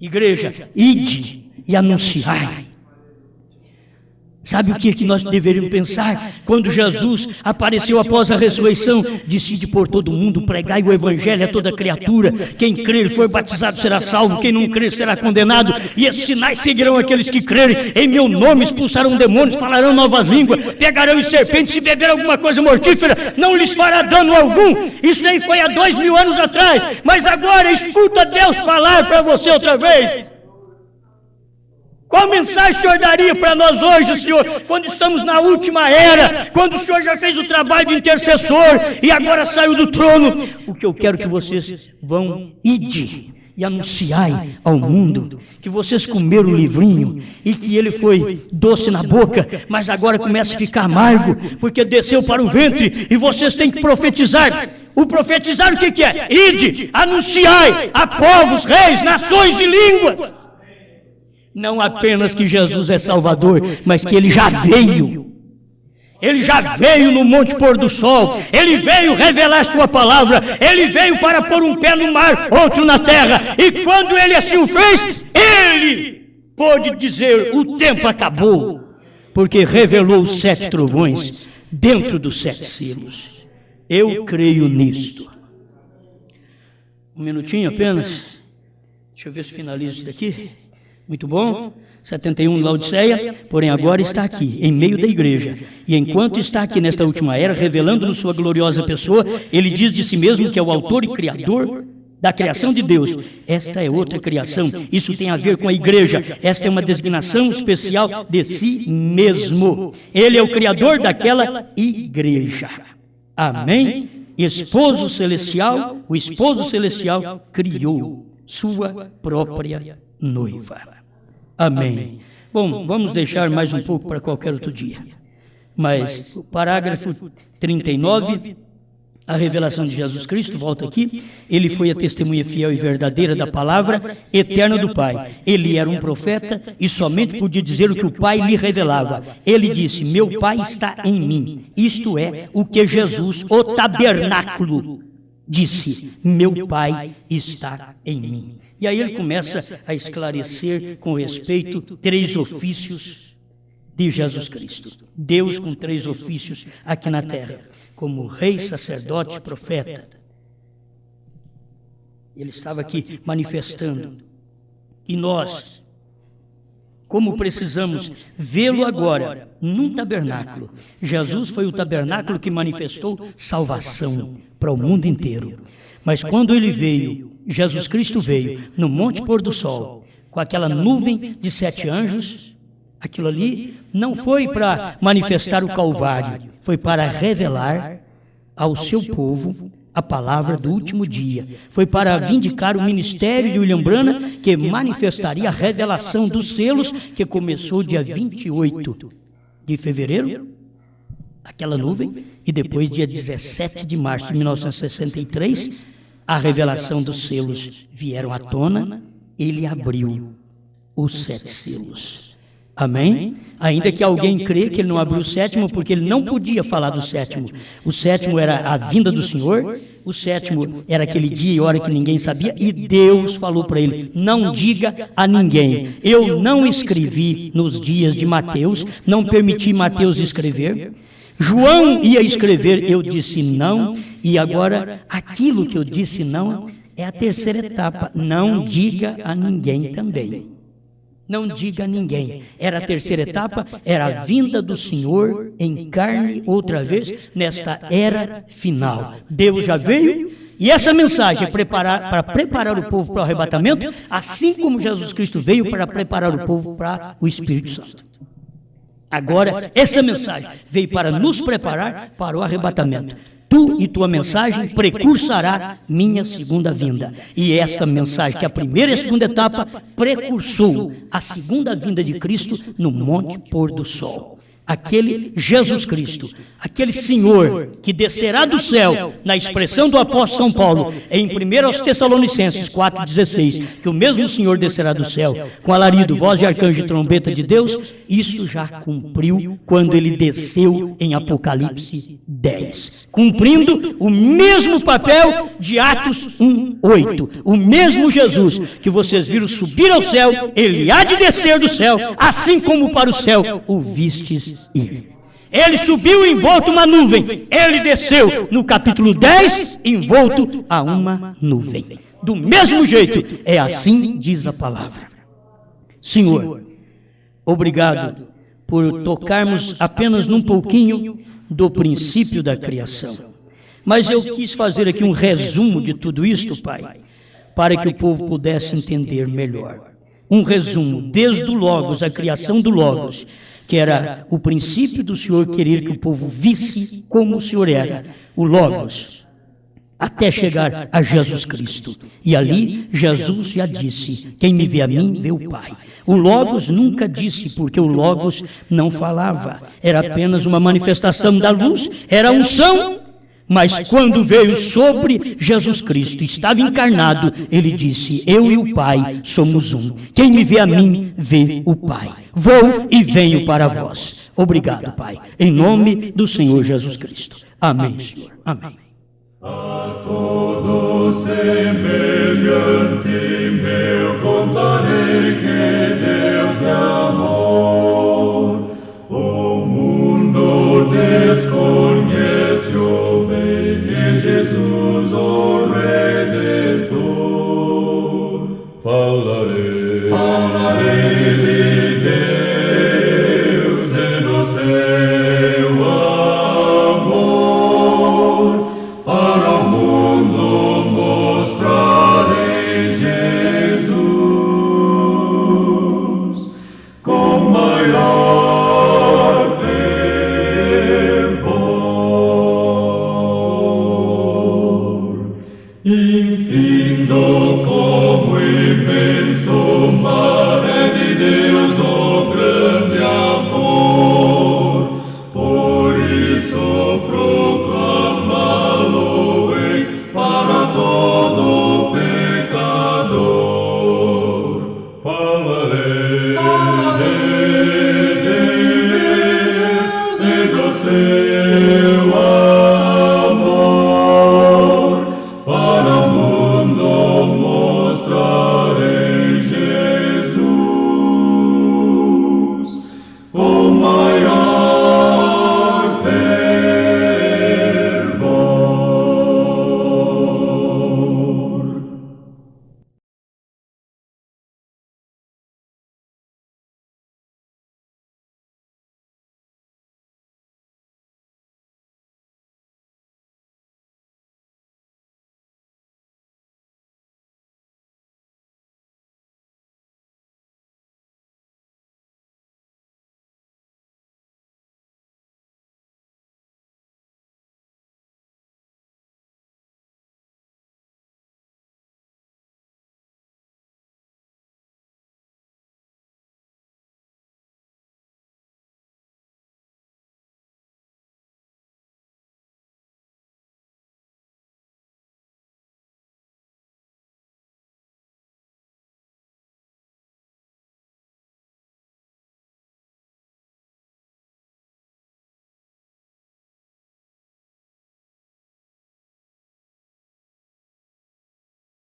Igreja, ide e anunciai. Sabe o que nós deveríamos pensar? Quando Jesus apareceu após a ressurreição, decide por todo mundo, pregai o evangelho a toda criatura. Quem crer e for batizado será salvo, quem não crer será condenado. E esses sinais seguirão aqueles que crerem. Em meu nome expulsarão demônios, falarão novas línguas, pegarão em serpentes, se beber alguma coisa mortífera, não lhes fará dano algum. Isso nem foi há 2000 anos atrás, mas agora escuta Deus falar para você outra vez. Qual mensagem o Senhor daria para nós hoje, Senhor, quando estamos na última era, quando o Senhor já fez o trabalho de intercessor e agora saiu do trono? O que eu quero que vocês vão, ide e anunciai ao mundo que vocês comeram o livrinho e que ele foi doce na boca, mas agora começa a ficar amargo, porque desceu para o ventre e vocês têm que profetizar. O profetizar o que é? Ide, anunciai a povos, reis, nações e línguas. Não apenas que Jesus é Salvador, mas que Ele já veio. Ele já veio no Monte Pôr do Sol. Ele veio revelar sua palavra. Ele veio para pôr um pé no mar, outro na terra. E quando Ele assim o fez, Ele pôde dizer, o tempo acabou. Porque revelou os 7 trovões dentro dos 7 selos. Eu creio nisto. Um minutinho apenas. Deixa eu ver se finalizo isso daqui. Muito bom. 71, Laodiceia, porém agora está aqui, em meio da igreja. E enquanto está aqui nesta última era, revelando-nos sua gloriosa pessoa, ele diz de si mesmo que é o autor e criador da criação de Deus. Esta é outra criação. Isso tem a ver com a igreja. Esta é uma designação especial de si mesmo. Ele é o criador daquela igreja. Amém? Esposo celestial, o esposo celestial criou sua própria noiva. Amém. Bom, vamos deixar mais um pouco para qualquer outro dia. Mas o parágrafo 39, a revelação de Jesus Cristo, volta aqui. Ele foi a testemunha fiel e verdadeira da palavra eterna do Pai. Ele era um profeta e somente podia dizer o que o Pai lhe revelava. Ele disse: meu Pai está em mim. Isto é o que Jesus, o tabernáculo, disse: meu Pai está em mim. E aí ele começa a esclarecer com respeito 3 ofícios de Jesus Cristo. Deus com 3 ofícios aqui na terra, como rei, sacerdote, profeta. Ele estava aqui manifestando. E nós, como precisamos vê-lo agora num tabernáculo. Jesus foi o tabernáculo que manifestou salvação para o mundo inteiro. Mas quando ele veio, Jesus Cristo veio no Monte Pôr do Sol, com aquela nuvem de 7 anjos, aquilo ali não foi para manifestar o Calvário, foi para revelar ao seu povo a palavra do último dia. Foi para vindicar o ministério de William Branham, que manifestaria a revelação dos selos, que começou dia 28 de fevereiro, aquela nuvem, e depois dia 17 de março de 1963, a revelação dos selos vieram à tona, ele abriu os 7 selos. Amém? Ainda que alguém crê que ele não abriu o 7º, porque ele não podia falar do 7º. O 7º era a vinda do Senhor, o 7º era aquele dia e hora que ninguém sabia, e Deus falou para ele: não diga a ninguém. Eu não escrevi nos dias de Mateus, não permiti Mateus escrever. João ia escrever, eu disse não, e agora aquilo que eu disse não é a terceira etapa: não diga a ninguém também. Não diga a ninguém. Era a terceira etapa, era a vinda do Senhor em carne outra vez, nesta era final. Deus já veio, e essa mensagem é para preparar o povo para o arrebatamento, assim como Jesus Cristo veio para preparar o povo para o Espírito Santo. Agora, essa mensagem veio para nos preparar para o arrebatamento. Tu e tua mensagem precursará minha segunda vinda. E esta mensagem, que a primeira e a segunda etapa, precursou a segunda vinda de Cristo no Monte Pôr do Sol. Aquele Jesus Cristo, aquele Senhor que descerá do céu, na expressão do apóstolo São Paulo, em 1 Tessalonicenses 4,16, que o mesmo Senhor descerá do céu, com alarido, voz de arcanjo e trombeta de Deus, isso já cumpriu quando ele desceu em Apocalipse 10, cumprindo o mesmo papel de Atos 1:8. O mesmo Jesus que vocês viram subir ao céu, ele há de descer do céu, assim como para o céu o vistes ir. Ele subiu envolto uma nuvem, ele desceu no capítulo 10 envolto a uma nuvem. Do mesmo jeito, é assim diz a palavra. Senhor, obrigado por tocarmos apenas num pouquinho do princípio da criação. Mas eu quis fazer aqui um resumo de tudo isto, Pai, para que o povo pudesse entender melhor. Um resumo, desde o Logos, a criação do Logos, que era o princípio do Senhor querer que o povo visse como o Senhor era, o Logos, até chegar a Jesus Cristo. E ali Jesus já disse: quem me vê a mim, vê o Pai. O Logos nunca disse, porque o Logos não falava, era apenas uma manifestação da luz, era a unção. Mas quando veio sobre Jesus Cristo, estava encarnado, ele disse: eu e o Pai somos um. Quem me vê a mim, vê o Pai. Vou e venho para vós. Obrigado, Pai. Em nome do Senhor Jesus Cristo. Amém, Senhor. Amém. A todos semelhante meu contarei que Deus é amor. O mundo desconhece o bem em Jesus, o Redentor. Falarei de ser.